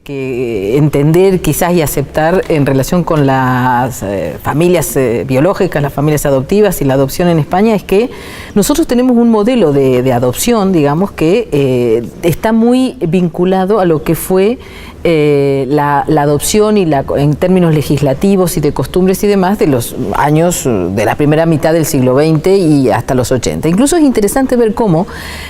que entender quizás y aceptar en relación con las familias biológicas, las familias adoptivas y la adopción en España es que nosotros tenemos un modelo de adopción, digamos, que está muy vinculado a lo que fue la adopción y en términos legislativos y de costumbres y demás de los años de la primera mitad del siglo XX y hasta los 80. Incluso es interesante ver cómo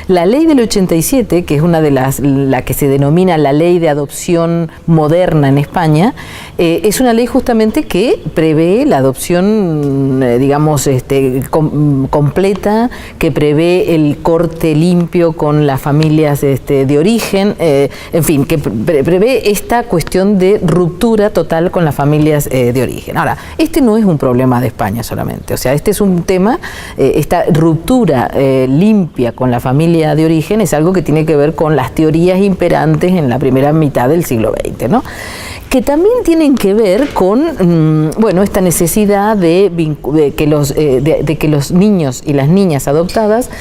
la ley del 87, que es una de la que se denomina la ley de adopción moderna en España, es una ley justamente que prevé la adopción, digamos, completa, que prevé el corte limpio con las familias de origen, en fin, que prevé esta cuestión de ruptura total con las familias de origen. Ahora, este no es un problema de España solamente, o sea, este es un tema, esta ruptura limpia con la familia de origen es algo que tiene que ver con las teorías imperantes en la primera mitad del siglo XX, ¿no? Que también tienen que ver con, bueno, esta necesidad de que los niños y las niñas adoptadas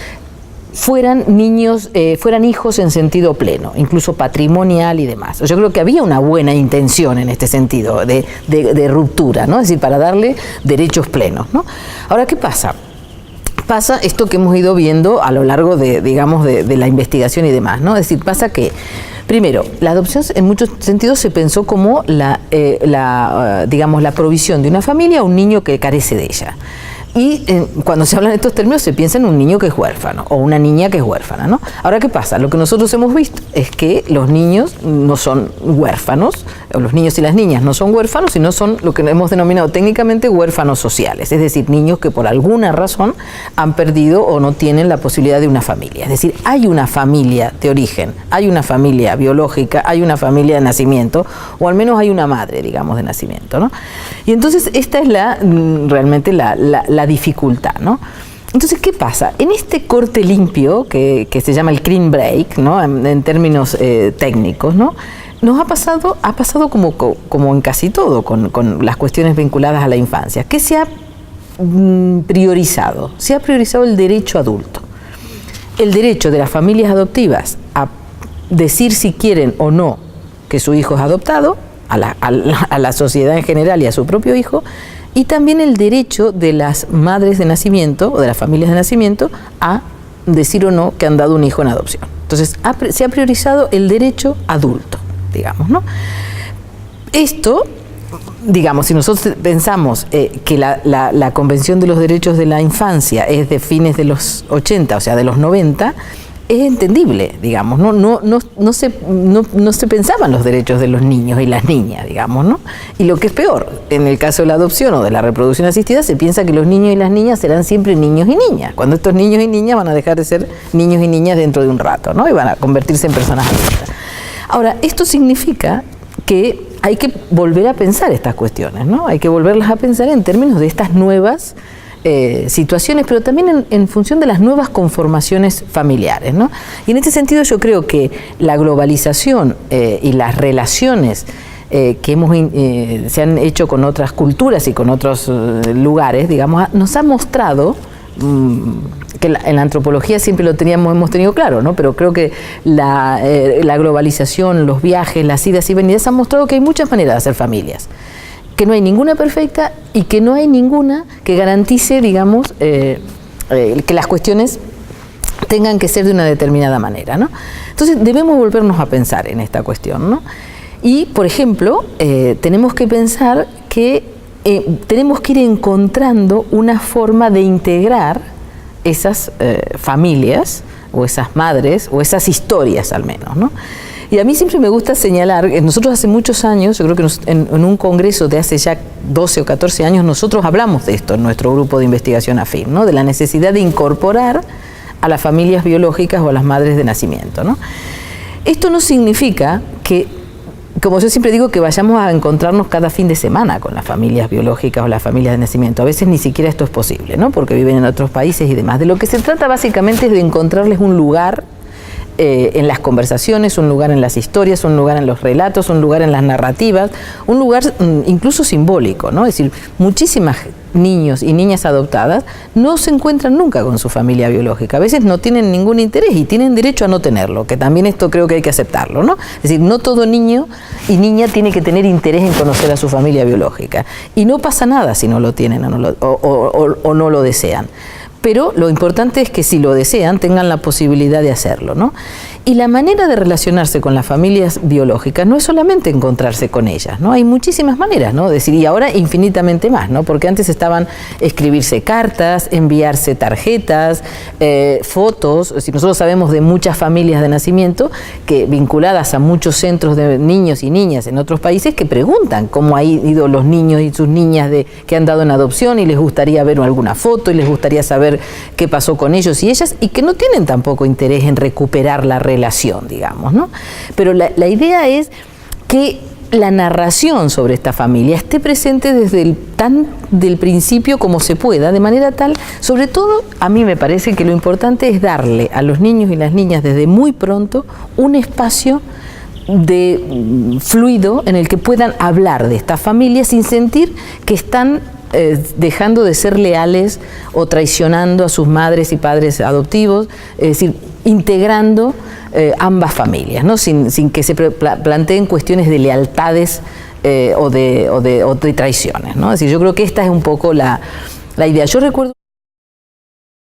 fueran niños, fueran hijos en sentido pleno, incluso patrimonial y demás. Yo creo que había una buena intención en este sentido de ruptura, ¿no? Es decir, para darle derechos plenos, ¿no? Ahora, ¿qué pasa? Pasa esto que hemos ido viendo a lo largo digamos, de la investigación y demás, ¿no? Es decir, pasa que, primero, la adopción en muchos sentidos se pensó como digamos, la provisión de una familia a un niño que carece de ella. Y cuando se hablan de estos términos se piensa en un niño que es huérfano o una niña que es huérfana, ¿no? Ahora, ¿qué pasa? Lo que nosotros hemos visto es que los niños no son huérfanos, o los niños y las niñas no son huérfanos, sino son lo que hemos denominado técnicamente huérfanos sociales, es decir, niños que por alguna razón han perdido o no tienen la posibilidad de una familia. Es decir, hay una familia de origen, hay una familia biológica, hay una familia de nacimiento, o al menos hay una madre, digamos, de nacimiento, ¿no? Y entonces esta es realmente la dificultad, ¿no? Entonces, ¿qué pasa? En este corte limpio, que se llama el clean break, ¿no? En términos técnicos, ¿no? Nos ha pasado como en casi todo, con las cuestiones vinculadas a la infancia. ¿Qué se ha priorizado? Se ha priorizado el derecho adulto. El derecho de las familias adoptivas a decir si quieren o no que su hijo es adoptado, a la sociedad en general y a su propio hijo, y también el derecho de las madres de nacimiento o de las familias de nacimiento a decir o no que han dado un hijo en adopción. Entonces, se ha priorizado el derecho adulto, digamos, ¿no? Esto, digamos, si nosotros pensamos que la Convención de los Derechos de la Infancia es de fines de los 80, o sea, de los 90, es entendible, digamos, no se pensaban los derechos de los niños y las niñas, digamos, ¿no? Y lo que es peor, en el caso de la adopción o de la reproducción asistida, se piensa que los niños y las niñas serán siempre niños y niñas, cuando estos niños y niñas van a dejar de ser niños y niñas dentro de un rato, ¿no? Y van a convertirse en personas adultas. Ahora, esto significa que hay que volver a pensar estas cuestiones, ¿no? Hay que volverlas a pensar en términos de estas nuevas situaciones, pero también en función de las nuevas conformaciones familiares, ¿no? Y en este sentido yo creo que la globalización y las relaciones que se han hecho con otras culturas y con otros lugares, digamos, nos ha mostrado que en la antropología siempre hemos tenido claro, ¿no? Pero creo que la globalización, los viajes, las idas y venidas han mostrado que hay muchas maneras de hacer familias, que no hay ninguna perfecta y que no hay ninguna que garantice, digamos, que las cuestiones tengan que ser de una determinada manera, ¿no? Entonces debemos volvernos a pensar en esta cuestión, ¿no? Y, por ejemplo, tenemos que pensar que tenemos que ir encontrando una forma de integrar esas familias o esas madres o esas historias al menos, ¿no? Y a mí siempre me gusta señalar, nosotros hace muchos años, yo creo que en un congreso de hace ya 12 o 14 años, nosotros hablamos de esto en nuestro grupo de investigación AFIM, ¿no? De la necesidad de incorporar a las familias biológicas o a las madres de nacimiento, ¿no? Esto no significa que, como yo siempre digo, que vayamos a encontrarnos cada fin de semana con las familias biológicas o las familias de nacimiento. A veces ni siquiera esto es posible, ¿no? Porque viven en otros países y demás. De lo que se trata básicamente es de encontrarles un lugar en las conversaciones, un lugar en las historias, un lugar en los relatos, un lugar en las narrativas, un lugar incluso simbólico, ¿no? Es decir, muchísimas niños y niñas adoptadas no se encuentran nunca con su familia biológica. A veces no tienen ningún interés y tienen derecho a no tenerlo, que también esto creo que hay que aceptarlo, ¿no? Es decir, no todo niño y niña tiene que tener interés en conocer a su familia biológica. Y no pasa nada si no lo tienen o no lo desean. Pero lo importante es que si lo desean tengan la posibilidad de hacerlo, ¿no? Y la manera de relacionarse con las familias biológicas no es solamente encontrarse con ellas, ¿no? Hay muchísimas maneras, ¿no? Es decir, y ahora infinitamente más, ¿no? Porque antes estaban escribirse cartas, enviarse tarjetas, fotos. Es decir, nosotros sabemos de muchas familias de nacimiento que vinculadas a muchos centros de niños y niñas en otros países que preguntan cómo han ido los niños y sus niñas que han dado en adopción y les gustaría ver alguna foto y les gustaría saber qué pasó con ellos y ellas, y que no tienen tampoco interés en recuperar la relación, digamos, ¿no? Pero la idea es que la narración sobre esta familia esté presente desde del principio como se pueda, de manera tal, sobre todo, a mí me parece que lo importante es darle a los niños y las niñas desde muy pronto un espacio de fluido en el que puedan hablar de esta familia sin sentir que están dejando de ser leales o traicionando a sus madres y padres adoptivos, es decir, integrando ambas familias, ¿no? sin que se planteen cuestiones de lealtades o de traiciones, ¿no? Es decir, yo creo que esta es un poco la idea. Yo recuerdo